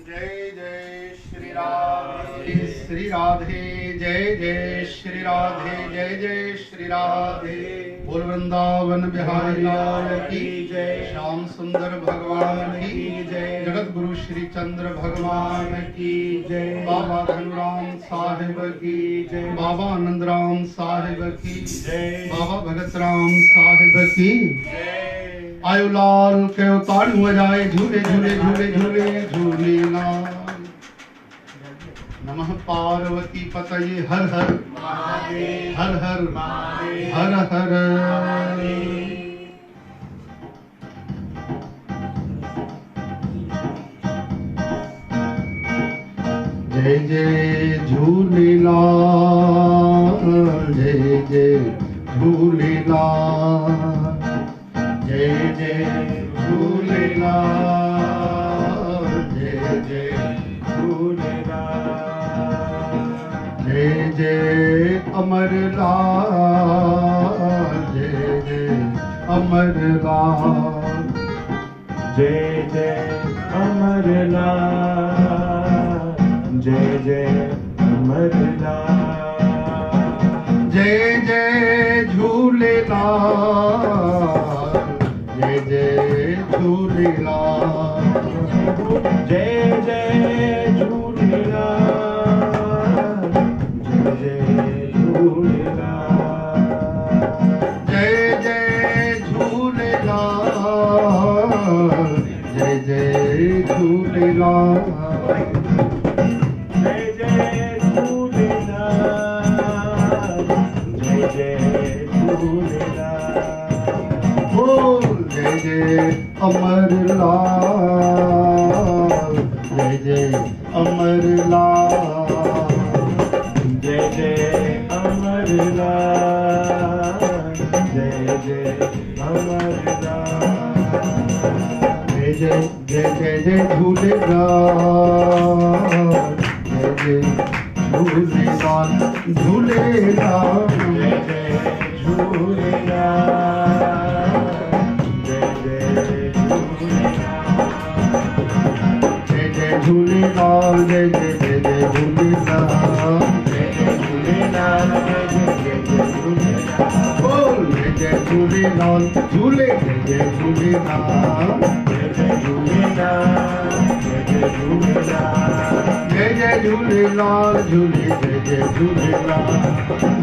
जय जय श्री राधे श्री राधे, जय जय श्री राधे, जय जय श्री राधे। बोल वृंदावन बिहारी लाल की जय, श्याम सुंदर भगवान की जय, जगत गुरु श्री चंद्र भगवान की जय, बाबा धनुराम साहिब की जय, बाबा आनंद राम साहिब की जय, बाबा भगत राम साहिब की जय। आयो लाल के उतारू हो जाए, झूले झूले झूले झूले झूले लाल। नमः पार्वती पतये हर हर महादेव, हर हर महादेव, हर हर महादेव। जय जय झूलेलाल, जय जय झूलेलाल, जय जय झूलेलाल, जय जय झूलेलाल, जय जय अमरलाल, जय जय अमरलाल, जय जय अमरलाल, जय जय अमरलाल, जय जय झूलेलाल, जय जय झूलेलाल, जय जय झूलेलाल, जय जय झूलेलाल, जय जय झूलेलाल, जय जय झूलेलाल, जय जय झूलेलाल, जय जय झूलेलाल, बोल जय जय अमरलाल, जय जय अमरलाल, जय जय अमरलाल, जय जय अमरलाल, जय जय जय जय जय झूलेलाल, जय जय झूलेलाल, झूलेलाल, जय जय झूलेलाल, जय जय झूलेलाल, जय जय झूलेलाल, जय जय जय जय झूलेलाल, जय जय झूलेलाल, जय जय जय झूलेलाल, बोल जय जय झूलेलाल, झूले जय जय झूलेलाल, जय जय झूलेलाल, जय जय झूलेलाल, जय जय झूलेलाल, झूले जय जय झूलेलाल,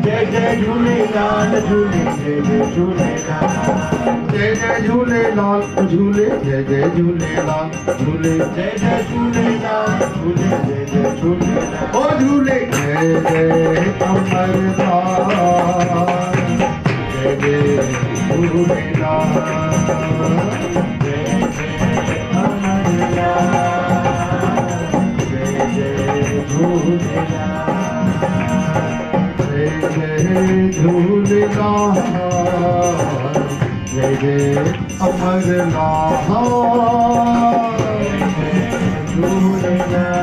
जय जय झूलेलाल, झूले जय जय झूलेलाल, जय जय झूलेलाल, झूले जय जय झूलेलाल, झूले जय जय झूलेलाल, झूले जय जय झूलेलाल, ओ झूले जय जय अमरलाल, जय जय झूलेलाल, जय जय अमरलाल, जय जय झूलेलाल, जय जय झूलेलाल, जय जय अमरलाल, जय जय झूलेलाल,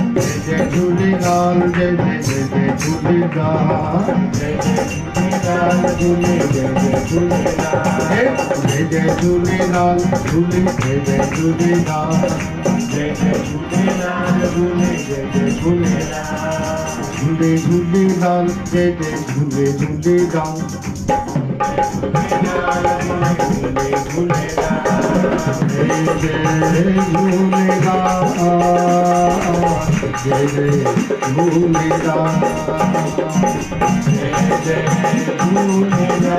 जय जय झूलेलाल, जय जय झूलेलाल, जय जय झूलेलाल, झूले जय जय झूलेलाल, जय जय झूलेलाल, झूले जय जय झूलेलाल, झूले झूलेलाल, जय जय झूले झूलेलाल, झूले झूलेलाल, जय जय झूलेलाल, जय जय झूलेलाल, जय जय झूलेलाल,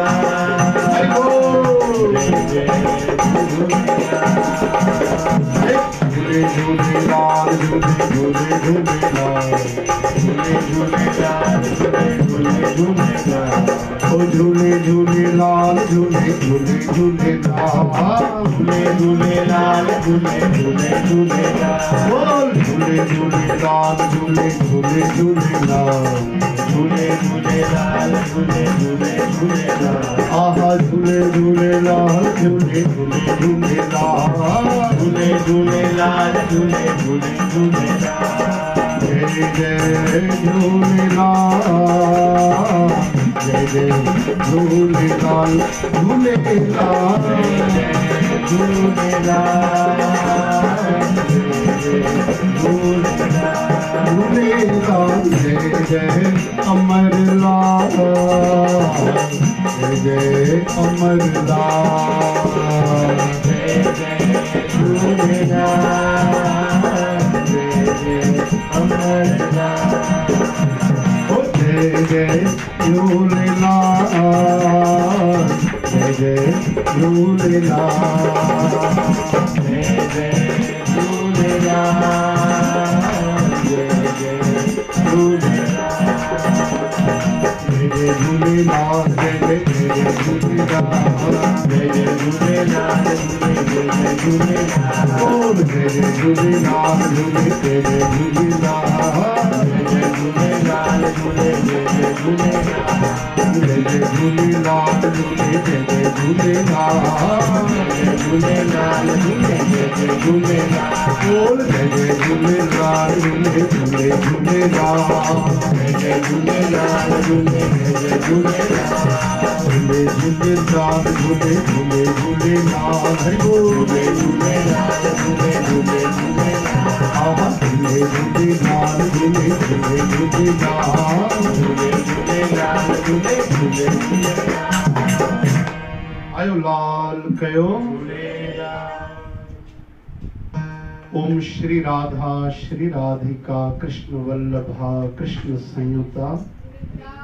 जय बोल जय जय झूलेलाल, झूले झूलेलाल, झूले झूले झूलेलाल, झूले झूलेलाल, झूले झूलेलाल, ओ झूले झूलेलाल, झूले झूले झूलेलाल, झूले झूलेलाल, झूले झूले झूलेलाल, बोल झूले झूलेलाल, झूले झूले झूलेलाल, झूले झूलेलाल, झूले झूले झूलेलाल, आहा झूले झूलेलाल, झूले झूले झूलेलाल, झूले झूलेलाल, झूले झूले झूलेलाल, जय जय झूलेलाल, जय जय झूलेलाल झूलेलाल झूलेलाल जय जय अमरलाल जय जय अमरलाल जय जय झूलेलाल जय जय अमरलाल जय जय झूलेलाल जय जय झूलेलाल जय जय झूलेलाल जय जय झूलेलाल जय जय झूलेलाल जय जय झूलेलाल जय जय झूलेलाल जय झूलेलाल बोल जय जय झूलेलाल झूले जय जय झूलेलाल जय जय झूलेलाल झूले जय जय झूलेलाल जय जय झूलेलाल झूले जय जय झूलेलाल जय झूलेलाल झूले जय जय झूलेलाल बोल जय जय झूलेलाल झूले झूले झूलेलाल जय जय झूलेलाल झूले जय जय झूलेलाल झूले झूलेलाल झूले झूले झूलेलाल हरि बोल जय झूलेलाल झूले झूले झूलेलाल आहा झूले झूलेलाल झूले झूले झूलेलाल झूले झूलेलाल झूले झूले झूलेलाल आयो लाल कयो ओम श्री राधा श्री राधिका कृष्ण वल्लभा कृष्ण संयुता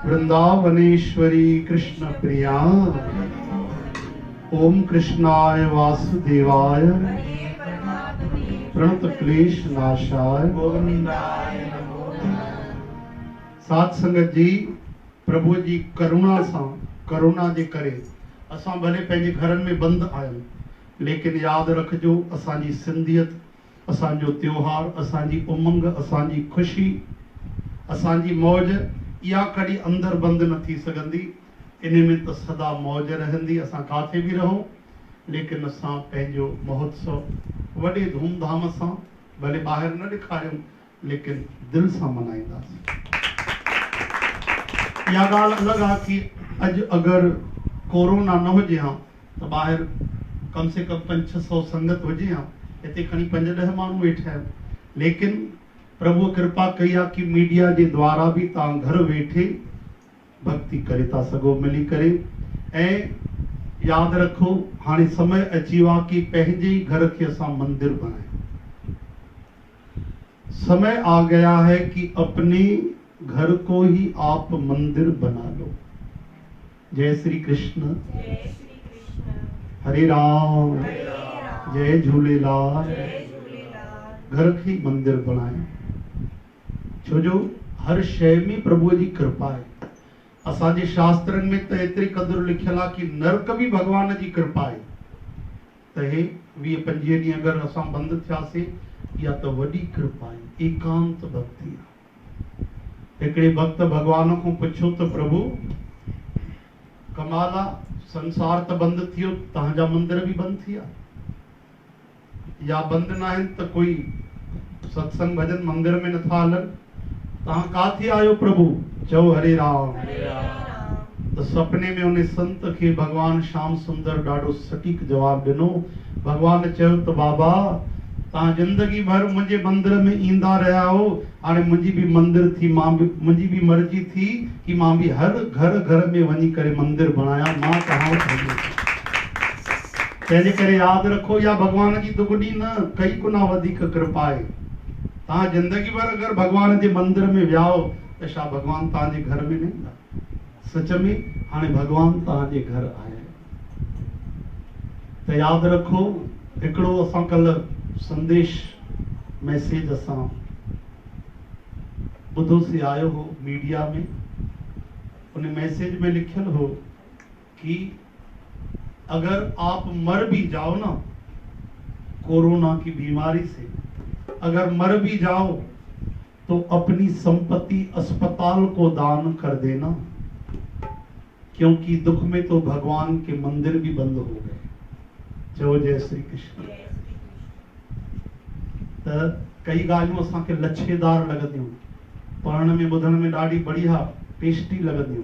वृंदावनेश्वरी कृष्ण प्रिया ओम कृष्णाय वासुदेवाय प्रणत क्लेश नाशाय गोविंदाय नमो नमः। साथ संगत जी प्रभु जी करुणा सां करुणा जे करे असां भले पंहिंजे घरनि में बंदि आहियूं लेकिन यादि रखिजो असांजी सिंधियत असांजो त्योहार असांजी उमंग असांजी ख़ुशी असांजी मौज इहा कॾहिं अंदरि बंदि न थी सघंदी इन में त सदा मौज रहंदी असां काथे बि रहूं लेकिन असां पंहिंजो महोत्सव वॾे धूमधाम सां भले ॿाहिरि न ॾेखारियूं लेकिन दिलि सां मल्हाईंदासीं। इहा ॻाल्हि अलॻि आहे कि अॼु अगरि कोरोना न हुजे हा त ॿाहिरि कम से कम 500-600 संगत हुजे हा हिते खणी 5-10 माण्हू वेठा आहिनि लेकिन प्रभु कृपा कई आहे कि मीडिया जे द्वारा बि तव्हां घर वेठे भक्ति करे था सघो मिली करे ऐं यादि रखो हाणे समय अची वियो आहे कि पंहिंजे ही घर के असां मंदिर बनाएं। समय आ गया है कि अपने घर को ही आप मंदिर बना लो। जय श्री कृष्ण हरे राम जय झूलेलाल घर के मंदिर बनाए छो जो हर शय में प्रभु जी कृपा है। असांजे शास्त्रनि में त एतिरी क़दुरु लिखियल आहे कि नरक भी भगवान जी कृपा है। त हे 20-25 ॾींहं अगरि असां बंदि थियासीं इहा त वॾी कृपा आहे एकांत भक्ति आहे। हिकिड़े भक्त भगवान खां पुछो त प्रभु कमाल आहे संसार त बंदि थी वियो तव्हांजा मंदिर बि बंदि थी विया या बंदि न आहिनि त कोई सत्संग भजन मंदिर में नथा हलनि तव्हां काथे आहियो प्रभु चओ हरे राम तो सपने में उन्हें संत के भगवान श्याम सुंदर ॾाढो सटीक जवाब ॾिनो। भगवान चयो त बाबा तव्हां जिंदगी भर मुंहिंजे मंदिर में ईंदा रहिया हो हाणे मुंहिंजी बि मंदिर थी मां बि मुंहिंजी बि मर्जी थी कि मां बि हर घर में वञी करे मंदिर बणाया मां तव्हां तंहिंजे करे यादि रखो या भगवान जी दुगनी न कई गुना वधीक कृपा आहे। तव्हां जिंदगी भर अगरि भगवान जे मंदिर में वियाओ त छा भगवान तव्हांजे घर में न ईंदा? सच में हाणे भगवान तव्हांजे घर आया त यादि रखो हिकिड़ो असां कल्ह संदेश मैसेज असां ॿुधोसीं आयो हो मीडिया में उन मैसेज में लिखियल हो कि अगर आप मर भी जाओ ना कोरोना की बीमारी से अगर मर भी जाओ तो अपनी संपत्ति अस्पताल को दान कर देना क्योंकि दुख में तो भगवान के मंदिर भी बंद हो गए। चओ जय श्री कृष्ण। त कई ॻाल्हियूं असांखे लच्छेदार लॻंदियूं पढ़ण में ॿुधण में ॾाढी बढ़िया टेस्टी लॻंदियूं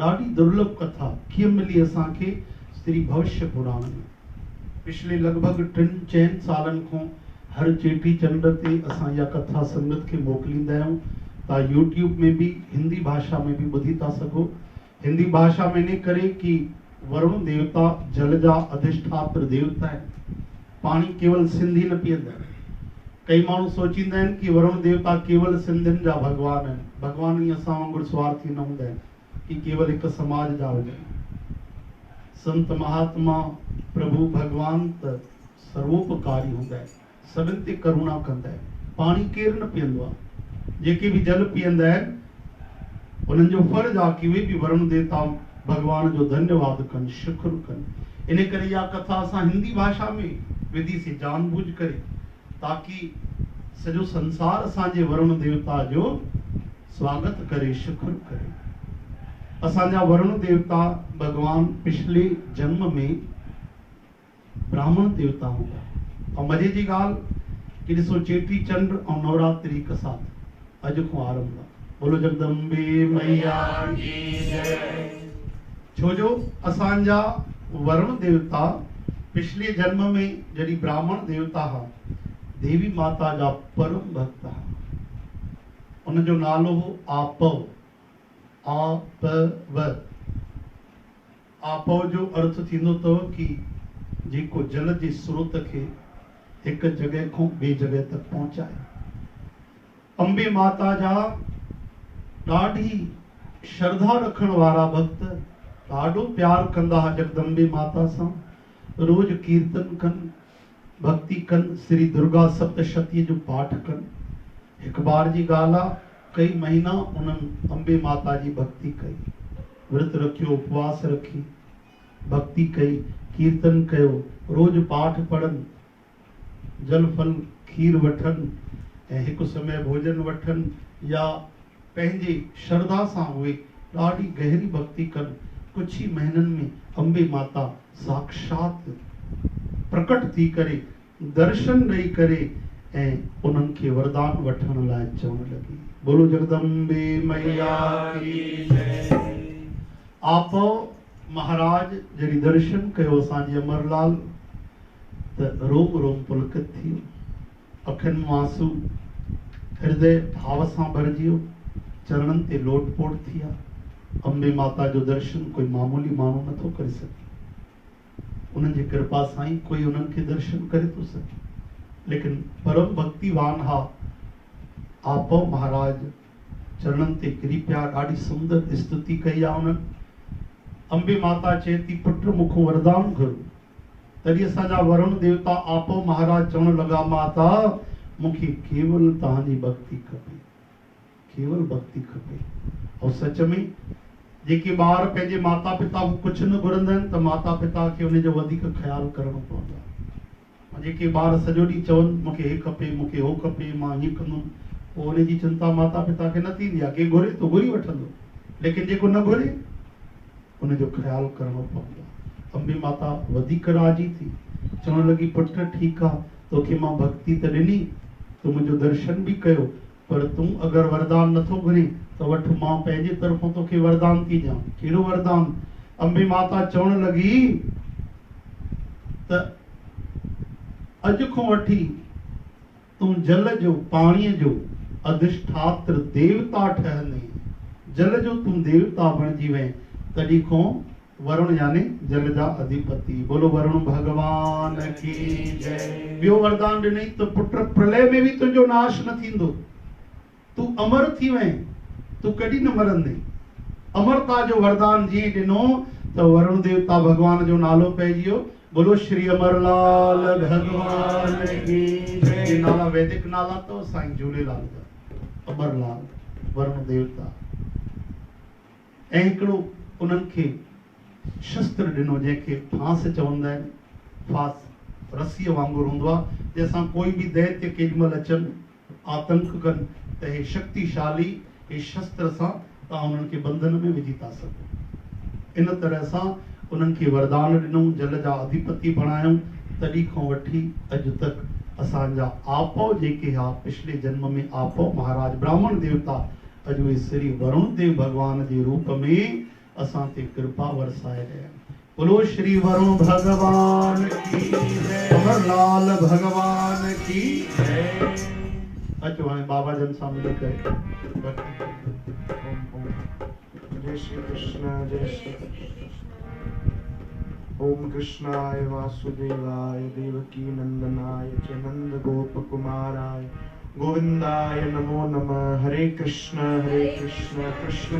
ॾाढी दुर्लभ कथा कीअं मिली असांखे श्री भविष्य पुराण में। पिछले लगभग 3-4 सालनि खां हर चेटी चंड ते असां इहा कथा संगत खे मोकिलींदा आहियूं। तव्हां यूट्यूब में भी हिंदी भाषा में भी ॿुधी था सघो। हिंदी भाषा में इन करे कि वरुण देवता जल जा अधिष्ठात्र देवता आहिनि। पाणी केवल सिंधी न पीअंदा आहिनि। कई माण्हू सोचींदा आहिनि कि वरुण देवता केवल सिंधियुनि जा भॻवान आहिनि। भॻवान ई असां वांगुरु स्वार्थी न हूंदा आहिनि कि केवल हिकु समाज जा हुजनि। संत महात्मा प्रभु भगवान त सर्वोपकारी हूंदा आहिनि, सभिनि ते करुणा कंदा आहिनि। पाणी केरु न पीअंदो आहे। जेके भी जल पीअंदा आहिनि उन्हनि जो फर्ज़ु आहे कि उहे भी वरुण देवता भगवान जो धन्यवाद कनि, शुक्र कनि। इन करे इहा कथा असां हिंदी भाषा में विधीसीं जानबूझ करे, ताकि सॼो संसार असांजे वरुण देवता जो स्वागत करे, शुक्र करे। असांजा वरुण देवता भगवान पिछले जन्म में ब्राह्मण देवता हूंदा। और मजे जी ॻाल्हि कि ॾिसो चेटी चंड और नवरात्रि हिकु साथ अॼु खां आरंभ आहे। बोलो जगदम्बे मैया की जय। छो जो असांजा वरुण देवता पिछले जन्म में जॾहिं ब्राह्मण देवता हुआ, देवी माता जा परम भक्त हुआ। उनजो नालो हो आपव। आपव आपव जो अर्थ थींदो अथव कि जेको जल जे स्रोत खे हिकु जगह खां ॿिए जगह तक पहुचाए। अंबे माता जा ॾाढी श्रद्धा रखण वारा भक्त ॾाढो प्यार कंदा हुआ जगदम्बे माता सां। रोज कीर्तन कनि, भक्ति कनि, श्री दुर्गा सप्तशती जो पाठ कनि। हिकु बार जी ॻाल्हि आहे, कई महीना उन्हनि अंबे माता जी भक्ति कई, व्रत रखियो, उपवास रखी, भक्ति कई, कीर्तन कयो, रोज पाठ पढ़नि, जल फल खीर वठनि ऐं हिकु समय भोजन वठनि या पंहिंजे श्रद्धा सां उहे ॾाढी गहरी भक्ति कनि। कुछ ही महीननि में अंबे माता साक्षात प्रकट थी करे, दर्शन ॾेई करे ऐं उन्हनि खे वरदान वठण लाइ चवण लॻी। बोलो जगदम्बे मैया की जय। आपव महाराज जॾहिं दर्शन कयो असांजे अमरलाल त रोम रोम पुलकित थी वियो, अखियुनि में आंसू, हृदय भाव सां भरिजी वियो, चरणनि ते लोटपोट थी विया। अंबे माता जो दर्शन कोई मामूली माण्हू नथो करे सघे। उन्हनि जी कृपा सां ई कोई उन्हनि खे दर्शन करे थो सघे। लेकिन परम भक्तिवान हा आपव महाराज, चरणनि ते किरी पिया, ॾाढी सुंदर स्तुति कई आहे उन्हनि। अंबे माता चए थी पुट मूंखां वरदान घुर। तॾहिं असांजा वरुण देवता आपव महाराज चवण लॻा, माता मूंखे केवल तव्हांजी भक्ति खपे, केवल भक्ति खपे। और सच में जेके ॿार पंहिंजे माता पिता खां कुझु न घुरंदा आहिनि त माता पिता खे उनजो वधीक ख़्यालु करणो पवंदो आहे। जेके ॿार सॼो ॾींहुं चवनि मूंखे हे खपे, मूंखे हो खपे, मां हीअं कंदुमि, पोइ उनजी चिंता माता पिता खे न थींदी आहे। के घुरे तो घुरी वठंदो, लेकिन जेको न घुरे उनजो ख़्यालु करणो पवंदो आहे। अंबे माता वधीक राजी थी, चवण लॻी पुट ठीकु आहे, तोखे मां भक्ति त ॾिनी, तूं मुंहिंजो दर्शन बि कयो, पर तूं अगरि वरदान नथो घुरे त वठ, मां पंहिंजे तरफ़ां तोखे वरदान थी ॾियां। कहिड़ो वरदान? अंबे माता चवण लॻी त अॼु खां वठी तूं जल जो, पाणीअ जो अधिष्ठात्र देवता ठहंदे, जल जो तूं देवता बणिजी वएं, तॾहिं खां वरुण यानी जल जा अधिपति। बोलो वरुण भगवान की जय। ॿियो वरदान ॾिनई त पुट प्रलय में बि तुंहिंजो नाश न थींदो, तूं अमर थी वएं, तूं कॾहिं न मरंदे। अमरता जो वरदान जीअं ॾिनो त वरुण देवता भगवान जो नालो पइजी वियो। बोलो श्री अमरलाल भगवान की जय। नाला वैदिक नाला तो साईं झूलेलाल जा, अमरलाल वरुण देवता। ऐं हिकिड़ो उन्हनि खे शस्त्र ॾिनो जंहिंखे फांस चवंदा आहिनि। फांस रसीअ वांगुरु हूंदो आहे, जंहिंसां कोई बि दैत्य केॾीमहिल अचनि आतंक कनि त हे शक्तिशाली हे शस्त्र सां तव्हां उन्हनि खे बंधन में विझी था सघो। इन तरह सां उन्हनि खे वरदान ॾिनऊं, जल जा अधिपति बणायूं। तॾहिं खां वठी अॼु तक असांजा आपव जेके हा, पिछले जन्म में आपव महाराज ब्राह्मण देवता, अॼु उहे श्री वरुण देव भगवान जे रूप में असां ते कृपा वरसाए ॾियनि। बोलो श्री वरुण भगवान की जय, अमरलाल भगवान की जय। अचो हाणे बाबा जन सां मिली करे भक्ति कयूं। ओम ओम। जय श्री कृष्ण, जय श्री कृष्ण। ओम कृष्णाय वासुदेवाय देवकी नंदनाय च नंद गोप कुमाराय गोविंदाय नमो नमः। हरे कृष्ण कृष्ण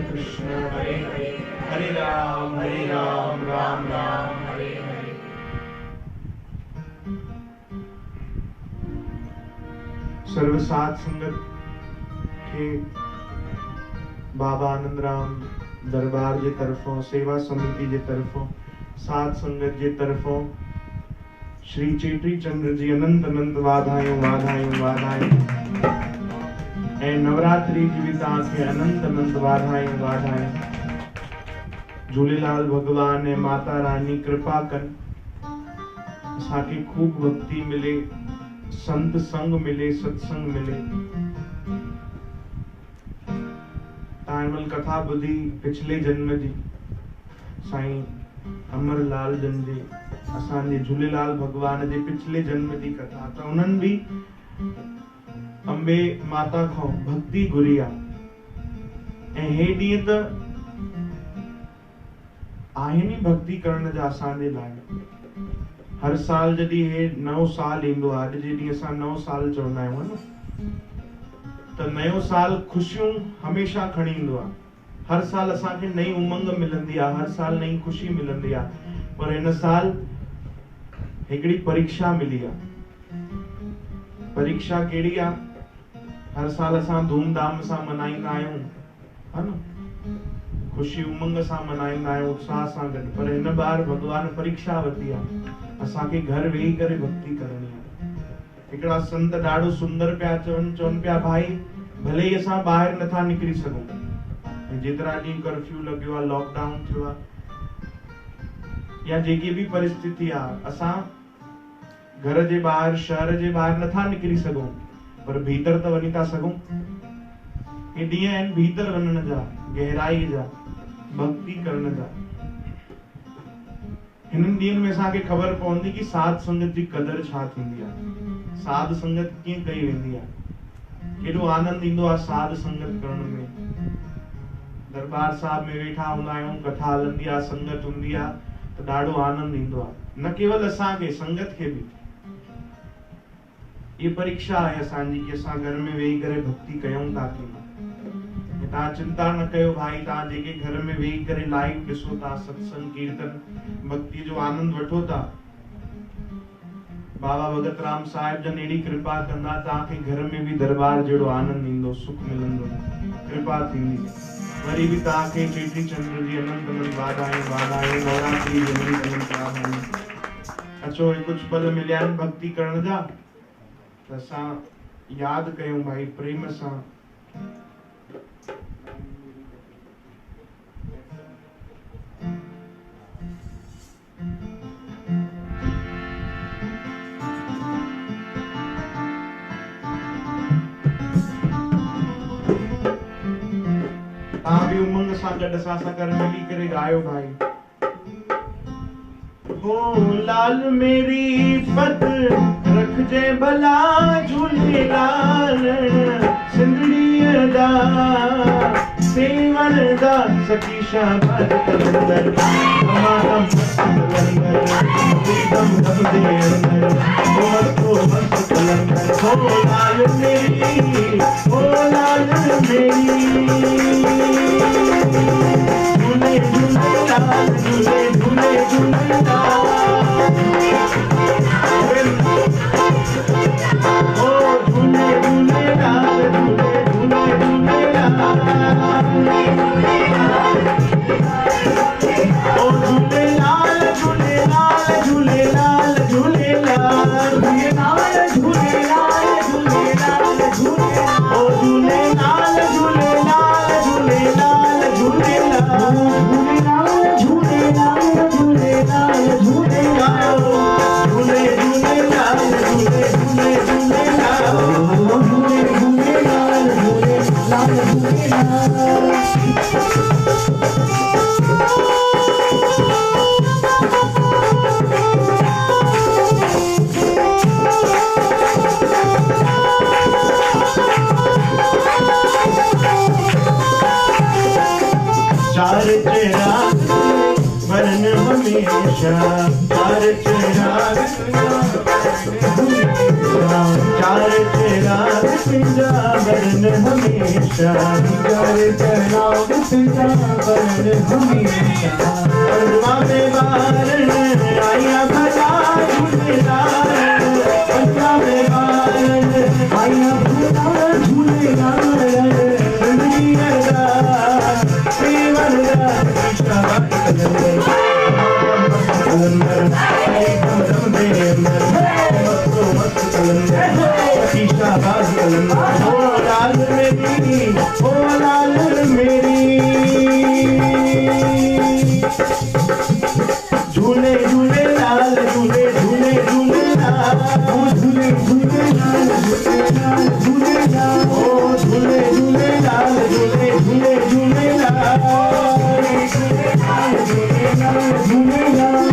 कृष्ण हरे हरे, हरे राम राम राम हरे हरे। सर्व साध संगत के बाबा आनंद राम दरबार जे तरफों, सेवा समिति जे तरफों, साध संगत जे तरफों श्री चेटी चंद्र जी अनंत अनंत वाधायूं वाधायूं वाधायूं। ऐं नवरात्रि जी भी तव्हांखे अनंत अनंत वाधायूं वाधायूं। झूलेलाल भगवान ऐं माता रानी कृपा कनि, असांखे खूब भक्ति मिले, संत संग मिले, सत्संग मिले। ताइमल कथा ॿुधी पिछले जन्म जी साईं अमरलाल जन जे, असांजे झूलेलाल भगवान जे पिछले जन्म जी कथा। त उन्हनि भी अंबे माता खां भक्ति घुरी आहे। ऐं हे ॾींहं त आहिनि ई भक्ति करण जा असांजे लाइ। हर साल जॾहिं हे नओं साल ईंदो आहे, अॼु जे ॾींहुं असां नओं साल चवंदा आहियूं न, त नयो साल ख़ुशियूं हमेशा खणी ईंदो आहे। हर साल असांखे नई उमंग मिलंदी आहे, हर साल नई खुशी मिलंदी आहे। पर हिन साल हिकिड़ी परीक्षा मिली आहे। परीक्षा कहिड़ी आहे? हर साल असां धूमधाम सां मनाईंदा आहियूं, है न, खुशी उमंग सां मनाईंदा आहियूं, उत्साह सां गॾु। पर हिन बार भगवान परीक्षा वरिती आहे, असांखे घर वेही करे भक्ति करणी आहे। हिकिड़ा संत ॾाढो सुंदर पिया चवनि पिया, भाई भले ई असां ॿाहिरि नथा निकिरी सघूं, जेतिरा ॾींहं कर्फ्यू लॻियो आहे, लॉकडाउन थियो आहे, या जेकी भी परिस्थिति आहे, असां घर जे ॿाहिरि, शहर जे ॿाहिरि नथा निकिरी सघूं, पर भीतर त वञी था सघूं। हे ॾींहं आहिनि भीतर वञण जा, गहराई जा, भक्ति करण जा। हिननि ॾींहंनि में असांखे ख़बर पवंदी कि साध संगत जी कदर छा थींदी आहे, साध संगत कीअं कई वेंदी आहे। केॾो आनंद ईंदो आहे साध संगत करण में। दरबार साहब में वेठा हूंदा आहियूं, कथा हलंदी आहे, संगत हूंदी आहे, त ॾाढो आनंद ईंदो आहे। न केवल असांखे, संगत खे भी। ये परीक्षा आहे असांजी कि असां घर में वेही करे भक्ति कयूं था कि न। तव्हां चिंता न कयो भाई, तव्हां जेके घर में वेही करे लाइव ॾिसो था, सत्संग कीर्तन भक्ति जो आनंद वठो था, बाबा भगत राम साहिब जन एड़ी कृपा कंदा, तव्हांखे घर में भी दरबार जहिड़ो आनंद ईंदो, सुख मिलंदो, कृपा थींदी। वरी भी तव्हांखे चेटी चंद्र जी अनंत अनंत वाधायूं वाधायूं, नवरात्रि जी अनंत अनंत वाधायूं। अचो कुछ पल मिलिया आहिनि भक्ति करण जा, त असां यादि कयूं भाई प्रेम सां। तव्हां भी उमंग सां गॾु असां सां कर मिली करे ॻायो भाई। हो लाल मेरी पत रखजे भला झूलेलाल, सिंधड़ीअ दा सेवण दा सखी शाबाद कलंदर, समागम कलंदर, प्रीतम दबदे अंदर, मस्त कलंदर। हो लाल मेरी, हो लाल मेरी, झूले झूले लाल, झूले झूले झूले लाल। ओ झूले झूले लाल, झूले झूले झूले लाल। ओ झूले लाल, झूले लाल, झूले लाल, झूले लाल, झूले लाल, झूले लाल, झूले लाल, झूले लाल। ओ झूले लाल, झूले लाल, झूले लाल, झूले लाल, झूले लाल, झूले लाल, झूले लाल, हमेशा चार चिराग चार चिराग पिंजावरन हमेशा चार चिराग पिंजावरन हमेशा पंजवा में बारण आया भला झूलेलाल पंजवा में बारण आया भला झूलेलाल जिंदगी अरदास सेवनदा शाबाश कलंदर एकदम दम दे अंदर मस्त कलंदर शाबाश कलंदर ओ लाल मेरी झूले झूले लाल झूले झूले झूले लाल झूले झूले लाल झूले लाल ओ झूले झूले लाल झूले झूले झूले लाल झूले लाल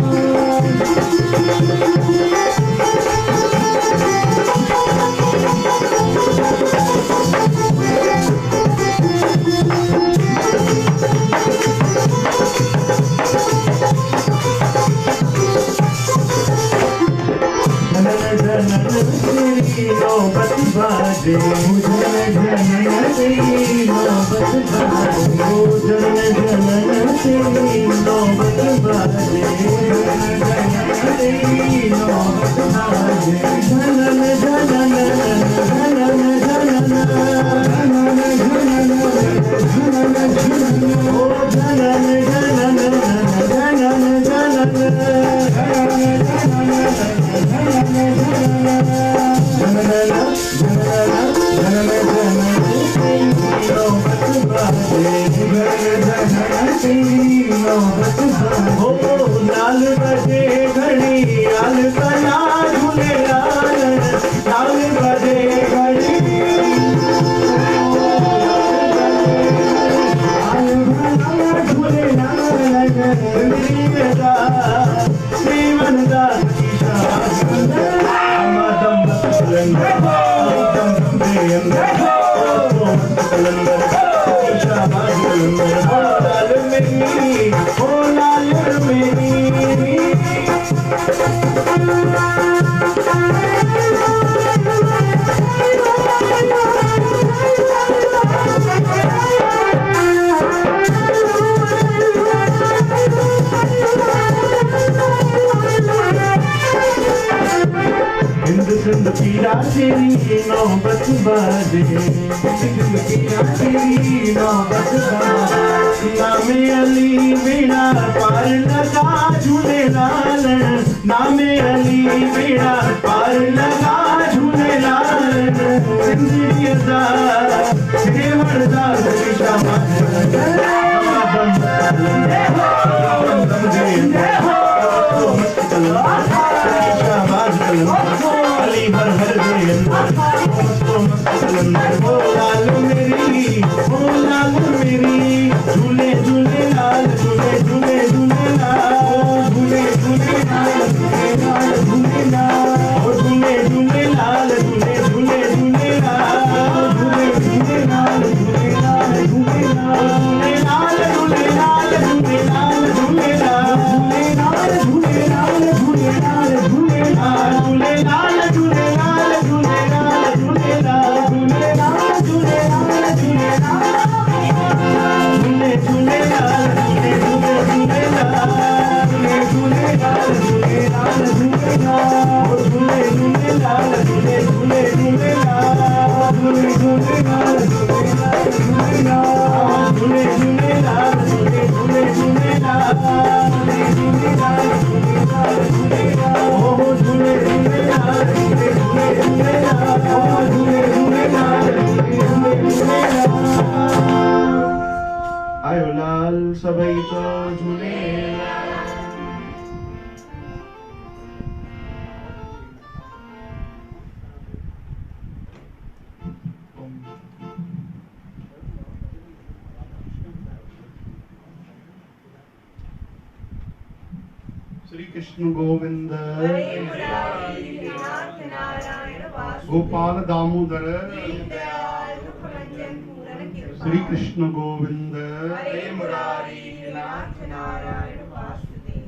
नौबत बाजे जनन तेरी नौबत बाजे जनन तेरी नौबत बाजे जनन तेरी नौबत बाजे जनन जनन जनन जनन ओ जनन जनन जनन हो लाल बजे घड़ी लाल कला झूले लाल लाल बजे घड़ी झूले लाल श्रीमनदास सिंध पीरा तेरी नौबत बाजे सिंध पीरा तेरी नौबत बाजे नामे अली बेड़ा पार लगा झूले लाल नामे अली बेड़ा पार लगा झूले लाल जिंदगी दा सेवड़दा शाबाश अली हर हर दे ओ लाल मेरी झूले झूले लाल झूले झूले झूले लाल झूले झूले लाल झूले लाल झूले लाल झूले झूले लाल झूले झूले झूले लाल झूले झूले लाल झूले लाल झूले लाल झूले लाल झूले लाल झूले लाल झूले लाल झूले लाल झूले लाल झूले लाल झूले लाल झूले लाल झूले लाल झूले लाल झूले लाल झूले लाल झूले लाल झूले झूले लाल झूले झूले लाल झूले लाल झूले लाल झूले झूले लाल झूले झूले झूले लाल झूले झूले लाल झूले लाल झूले लाल झूले झूले लाल झूले झूले झूले लाल झूले झूले लाल झूले लाल झूले लाल ओ झूले झूले लाल झूले झूले झूले लाल ओ झूले झूले लाल झूले झूले झूले लाल आयो लाल सभई तो झूले श्री कृष्ण गोविंद गोपाल दामोदर श्री कृष्ण गोविंद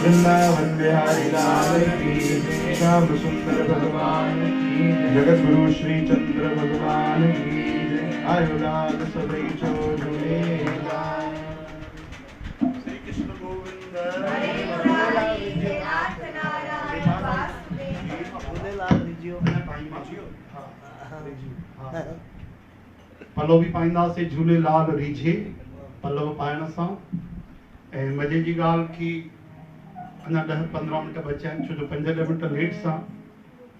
वृंदावन बिहारी लाल की, श्याम सुंदर भगवान की, जगत गुरु श्री चंद्र भगवान की, आयुराग सदै जो झूलेलाल। पलो बि पाईंदासीं झूलेलाल रीझे पलव पाइण सां। ऐं मज़े जी ॻाल्हि की अञा 10-15 मिंट बचिया आहिनि, छो जो 5-10 मिंट लेट सां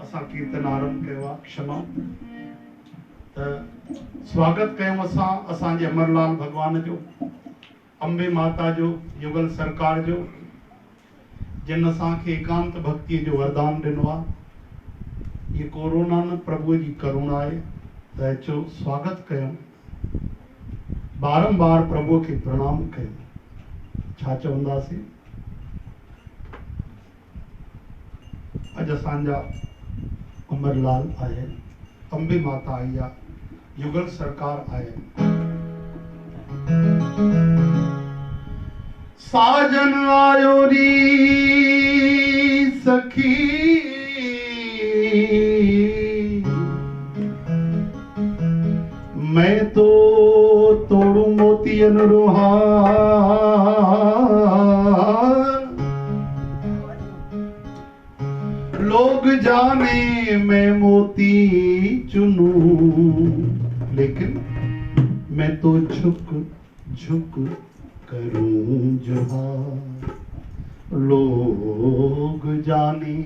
असां कीर्तन आरंभ कयो आहे, क्षमा। त स्वागत कयूं असां असांजे अमरलाल भॻवान जो, अंबे माता जो, युगल सरकार जो, जिन असांखे एकांत भक्तीअ जो वरदान ॾिनो आहे। ये कोरोना न प्रभुअ जी करुणा आहे, त अचो स्वागत कयूं, बारंबार प्रभुअ खे प्रणाम कयूं। छा चवंदासीं? अॼु असांजा अमरलाल आया, अंबे माता आई आहे, युगल सरकार आया। साजन आयो री सखी, मैं तो तोड़ू मोतियन रोहार, लोग जाने मैं मोती चुनूं, लेकिन मैं तो झुक झुक करूं जोहार। लोग जाने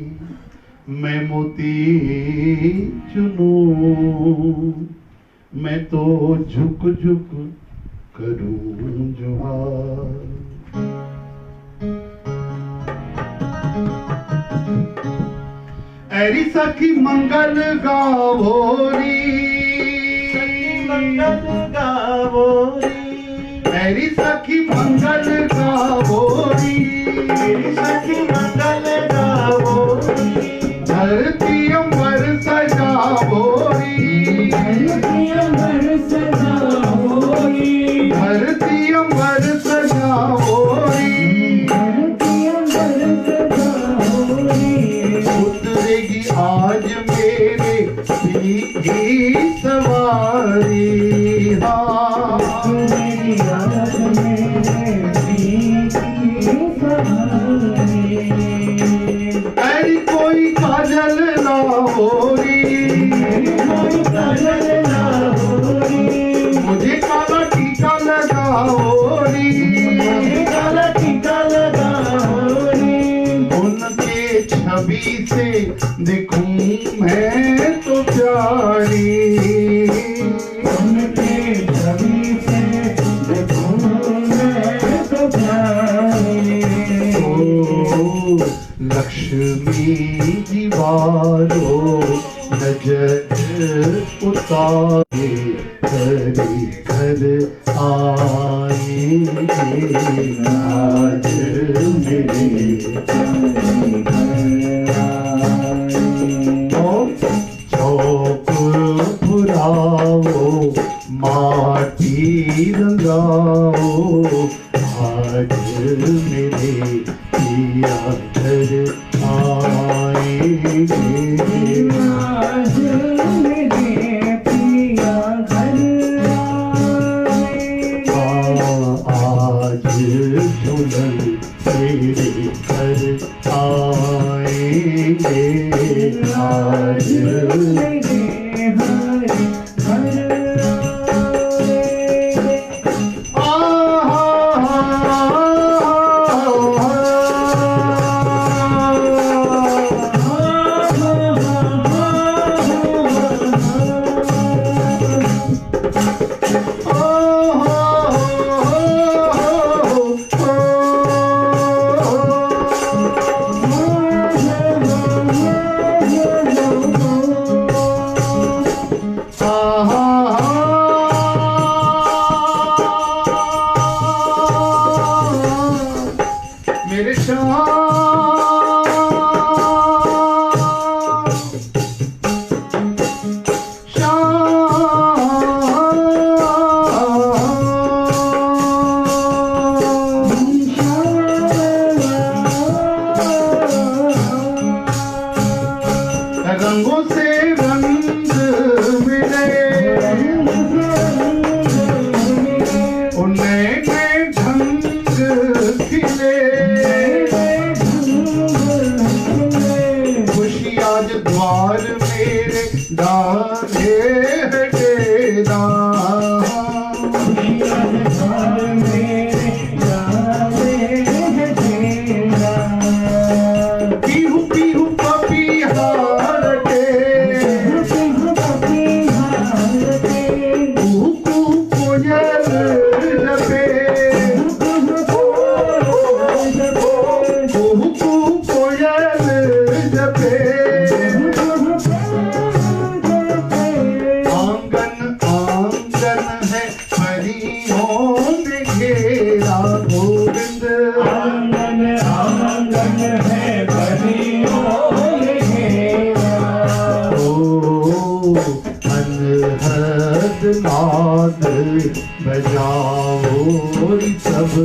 मैं मोती चुनूं, मैं तो झुक झुक करूं जोहार। ऐरी सखी मंगल गावोरी, मंगल गावोरी, मेरी सखी मंगल गावोरी, मेरी सखी मंगल गावोरी, धरती अंबर सजावोरी, धरती अंबर सजावोरी, धरती अंबर सजावोरी, धरती अंबर सजावोरी, उतरेगी आज मेरे पी की सवारी। हाँ मेरी याद मेरे प्रीत की सवारी। ऐरी कोई काजल ना होरी, कोई काजल ना होरी, मुझे काला टीका लगाओरी, मुझे काला टीका लगाओरी, उनके छवि से देखूं मैं तो प्यारी। उनके छवि से देखूं मैं तो प्यारी। ओ लक्ष्मी दीवारो नजर उतारे, हरि घर आएंगे आज मेरे चौक फुराओ, माटी रंगाओ, आज मेरे पिया घर आएंगे। आज मेरे पिया घर आज दुल्हन मेरे घर आएंगे, आज मेरे हरि घर मेरे श्याम रंगों से रंग मिले, उन्हें ढंग खिले,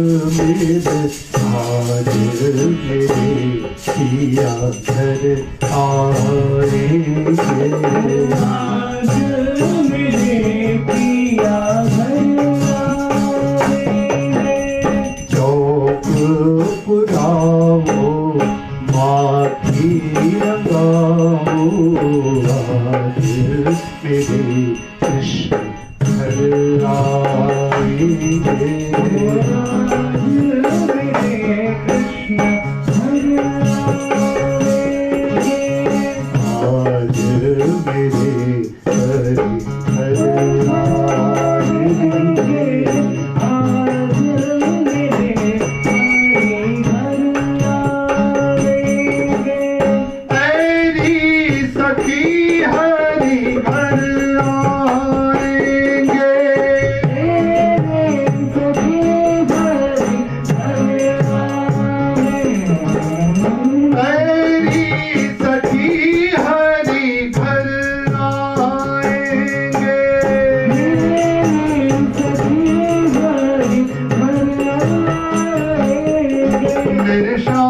मेरे आज मेरे पिया घर आएंगे, आज मेरे पिया घर आएंगे। चौक पुराओ माथी रंगाओ, आज मेरे कृष्ण घर आएंगे, आज मेरे कृष्ण घर आएंगे। आज मेरे हरि घर आएंगे, आज मेरे हरि घर आएंगे। तेरी सखी हरि घर आएंगे, तेरी सखी हरि घर आएंगे, मेरे श्याम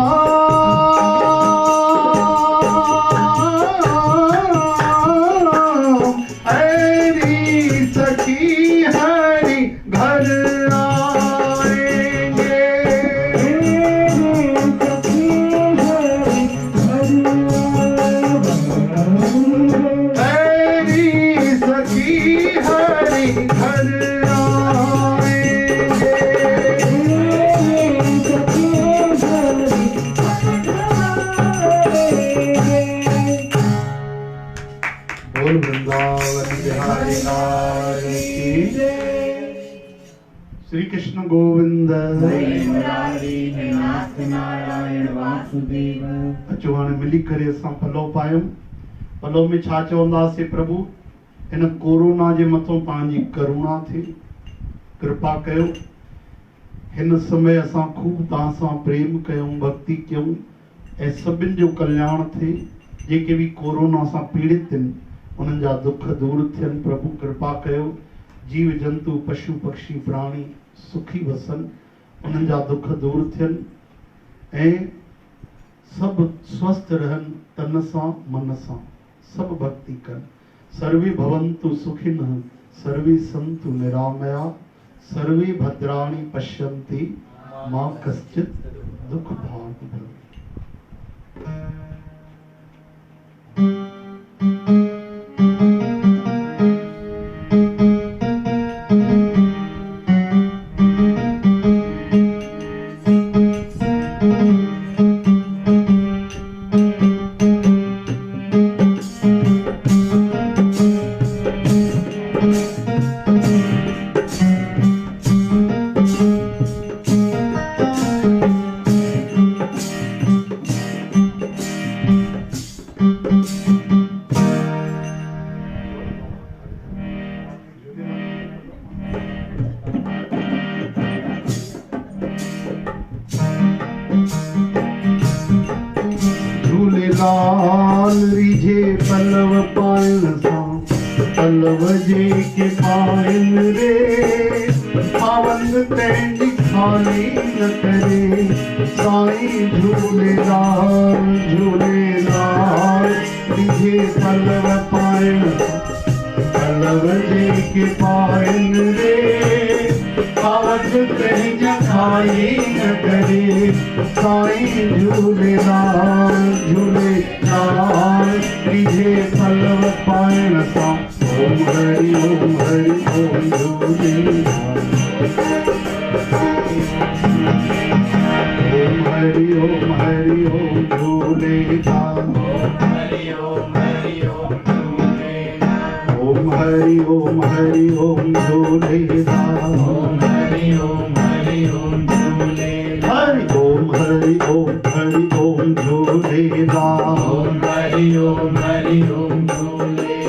तेरी सखी हरि घर आएंगे, तेरी सखी हरि घर आएंगे। बोल वृंदावन बिहारी लाल की जय। श्री कृष्ण गोविंद नारायण वासुदेव। अचो हाणे मिली करे असां पलो पायूं। पलो में छा चवंदासीं? प्रभु हिन कोरोना जे मथां पंहिंजी करुणा थी, कृपा कयो। हिन समय असां खूब तव्हां सां प्रेम कयूं, भक्ति कयूं ऐं सभिनि जो कल्याण थिए। जेके भी कोरोना सां पीड़ित आहिनि उन्हनि जा दुख दूर थियनि। प्रभु कृपा कयो। जीव जंतु पशु पक्षी प्राणी सुखी वसनि, उन्हनि जा दुख दूर थियनि ऐं सभु स्वस्थ रहनि, तन सां मन सां सभु भक्ति कनि। सर्वे भवन्तु सुखिनः, सर्वे सन्तु निरामया, सर्वे भद्राणि पश्यन्ति मा कश्चित् दुख भाग् भवेत्। झूलेलाल रिझे पल्लव पाइण सां, पल्लव जेके पाइनि रे, पावंद तंहिंजी खाली न करे। साईं झूलेलाल झूलेलाल रिझे पल्लव पाइण सां, पल्लव जेके पाइनि रे, पावंद तंहिंजा खाली न करे। साईं झूलेलाल झूलेलाल रिझे पल्लव पाइण सां। ओम हरि ओम झूलेलाल। ओम हरि ओम झूलेलाल। ओम हरि ओम झूलेलाल। हरि ओम हरि ओम झूलेलाल।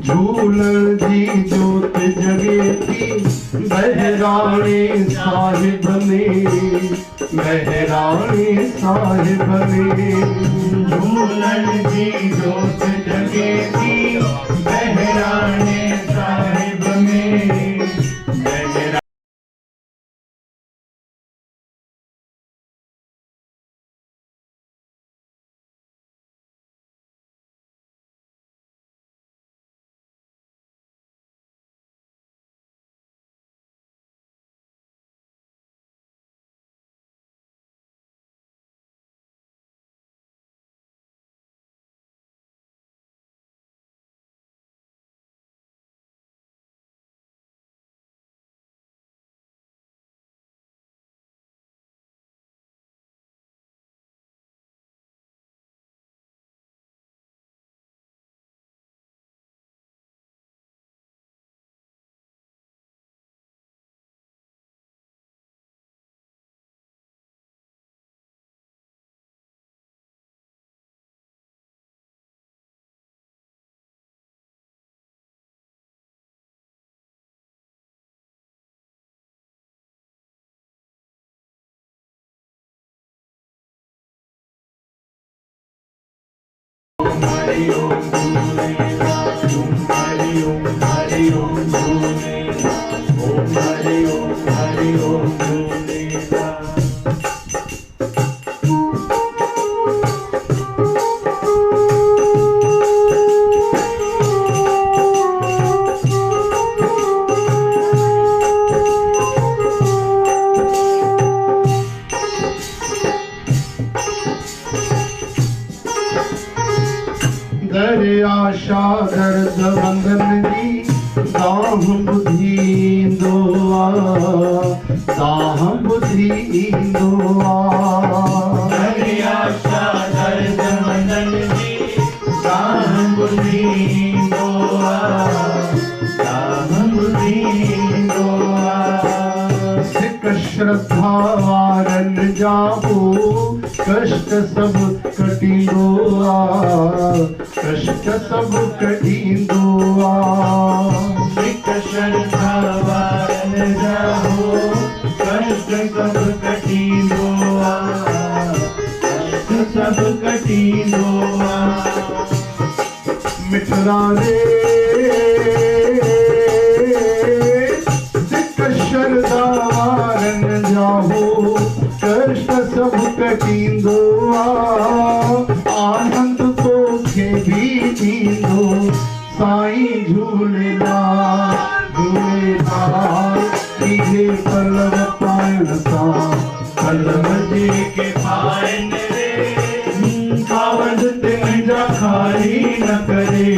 झूलण जी जोत जगे थी बहराणे साहिब में, बहराणे साहिब में। झूलन जी जोत जगे थी बहराणे साहिब में, बहरा हरि ओम झूलेलाल, हरि ओम झूलेलाल, ओम हरि ओम झूलेलाल। दर आशा दर्द वंदन जी दाह बुद्धि दोआ, दाह बुद्धि दोआ। दर आशा दर्द वंदन जी दाह बुद्धि दोआ, दाह बुद्धि दोआ। सिख श्रद्धा वारन जाओ कष्ट सब कटींदो आ, कष्ट सब कटींदो आ। सिख श्रद्धा वारन जाओ कष्ट सब कटींदो आ, कष्ट सब कटींदो आ। मिठरा रे सिख श्रद्धा वारन जाओ कष्ट सब कटींदो आ। आनंद तोखे भी थींदो साईं झूलेलाल, झूलेलाल। तुझे पलव पाइण सां पलव जे के पाइन रे, खावंद तुंहिंजा खाली न करे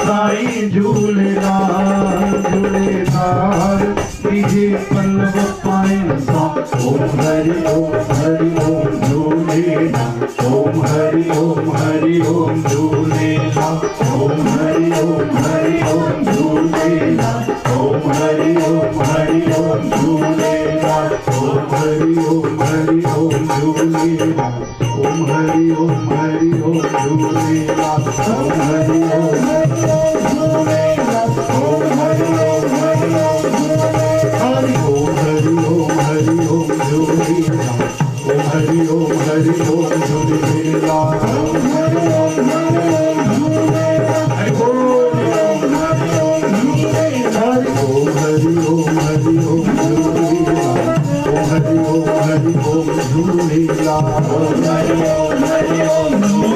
साईं झूलेलाल, झूलेलाल। तुझे पलव पाइण सां ओम हरि ओम झूलेलाल, ओम हरि ओम झूलेलाल, ओम हरि ओम झूलेलाल, ओम हरि ओम झूलेलाल, ओम हरि ओम झूलेलाल, ओम हरि ओम झूलेलाल, ओम हरि ओम झूलेलाल, ओम हरि ओम हरि ओम हरि ओम झूलेलाल, ओम हरि ओम झूलेलाल, ओम हरि ओम झूलेलाल, हरि बोल हरि ओम हरि ओम झूलेलाल, ओम हरि ओम झूलेलाल, ओम हरि ओम झूलेलाल, ओम हरि ओम झूलेलाल।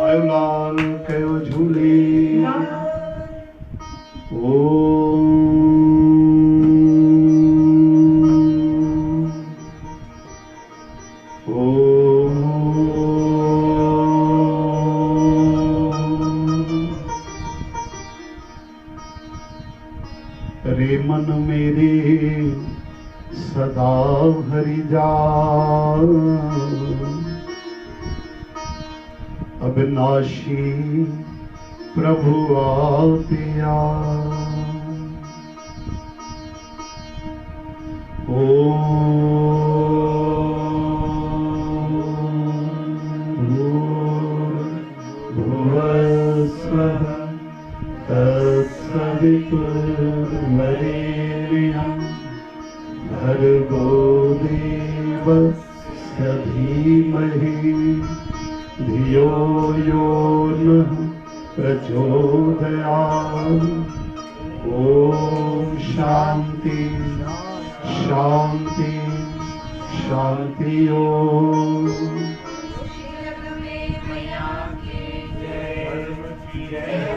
आयो लाल कयो झूले रे मन मेरे सदा हरि जा, अविनाशी प्रभु आपिया। भुवः तत्सवितुर्वरेण्यं भर्गो देवस्य धीमहि धियो यो नः प्रचोदयात्। ॐ शान्ति शान्ति शान्ति।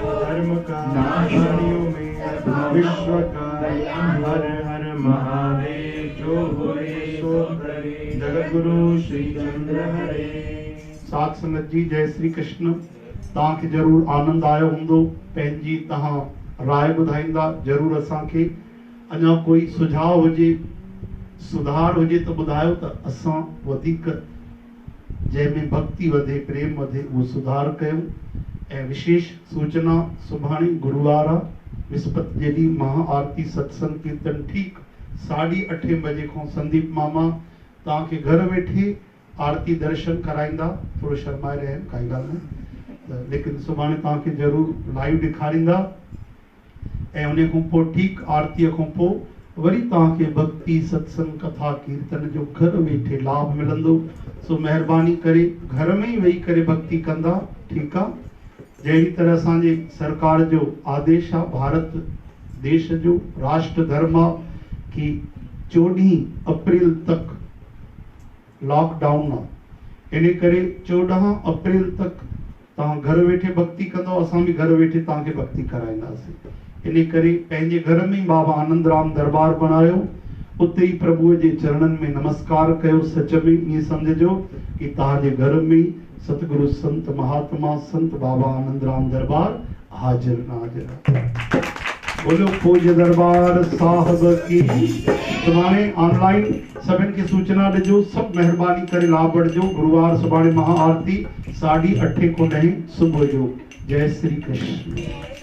धर्म का नारियों में विश्व का हर हर महादेव जो होए सो करे जगत गुरु श्री चंद्र हरे। साध संगत जी जय श्री कृष्ण। तव्हांखे ज़रूर आनंद आयो हूंदो। पंहिंजी तव्हां राय ॿुधाईंदा ज़रूर असांखे। अञा कोई सुझाव हुजे सुधार हुजे त ॿुधायो त असां वधीक जंहिंमें भक्ति वधे प्रेम वधे उहो सुधार कयूं। ऐं विशेष सूचना सुभाणे गुरुवार आहे विस्पति जे ॾींहुं महाआरती सत्संग कीर्तन ठीक 8:30 बजे खां संदीप मामा तव्हांखे घर वेठे आरती दर्शन कराईंदा। थोरो शर्माए रहिया आहिनि काई ॻाल्हि न लेकिन सुभाणे तव्हांखे ज़रूर लाइव ॾेखारींदा। ऐं उन खां पोइ ठीक आरतीअ खां पोइ वरी तव्हांखे भक्ति सत्संग कथा कीर्तन जो घर वेठे लाभ मिलंदो। सो महिरबानी करे घर में ई वेही करे भक्ति कंदा। ठीकु आहे। जहिड़ी तरह असांजे सरकार जो आदेश आहे भारत देश जो राष्ट्र धर्म आहे कि 14 अप्रैल तक लॉकडाउन आहे। इन करे 14 अप्रैल तक तव्हां घर वेठे भक्ति कंदो। असां बि घर वेठे तव्हांखे भक्ति कराईंदासीं। इन करे पंहिंजे घर में ई बाबा आनंद राम दरबार बनायो। उते ई प्रभुअ जे चरणनि में नमस्कार कयो। सच में ईअं सम्झिजो कि तव्हांजे घर में सतगुरु संत महात्मा संत बाबा आनंद राम दरबार हाजिर नाजिर। बोलो पूज्य दरबार साहब की। सुभाणे ऑनलाइन सभिनि खे सूचना ॾिजो। सभु महिरबानी करे लाभ वठिजो। गुरुवार सुभाणे महाआरती 8:30 खां 9 सुबुह जो। जय श्री कृष्ण।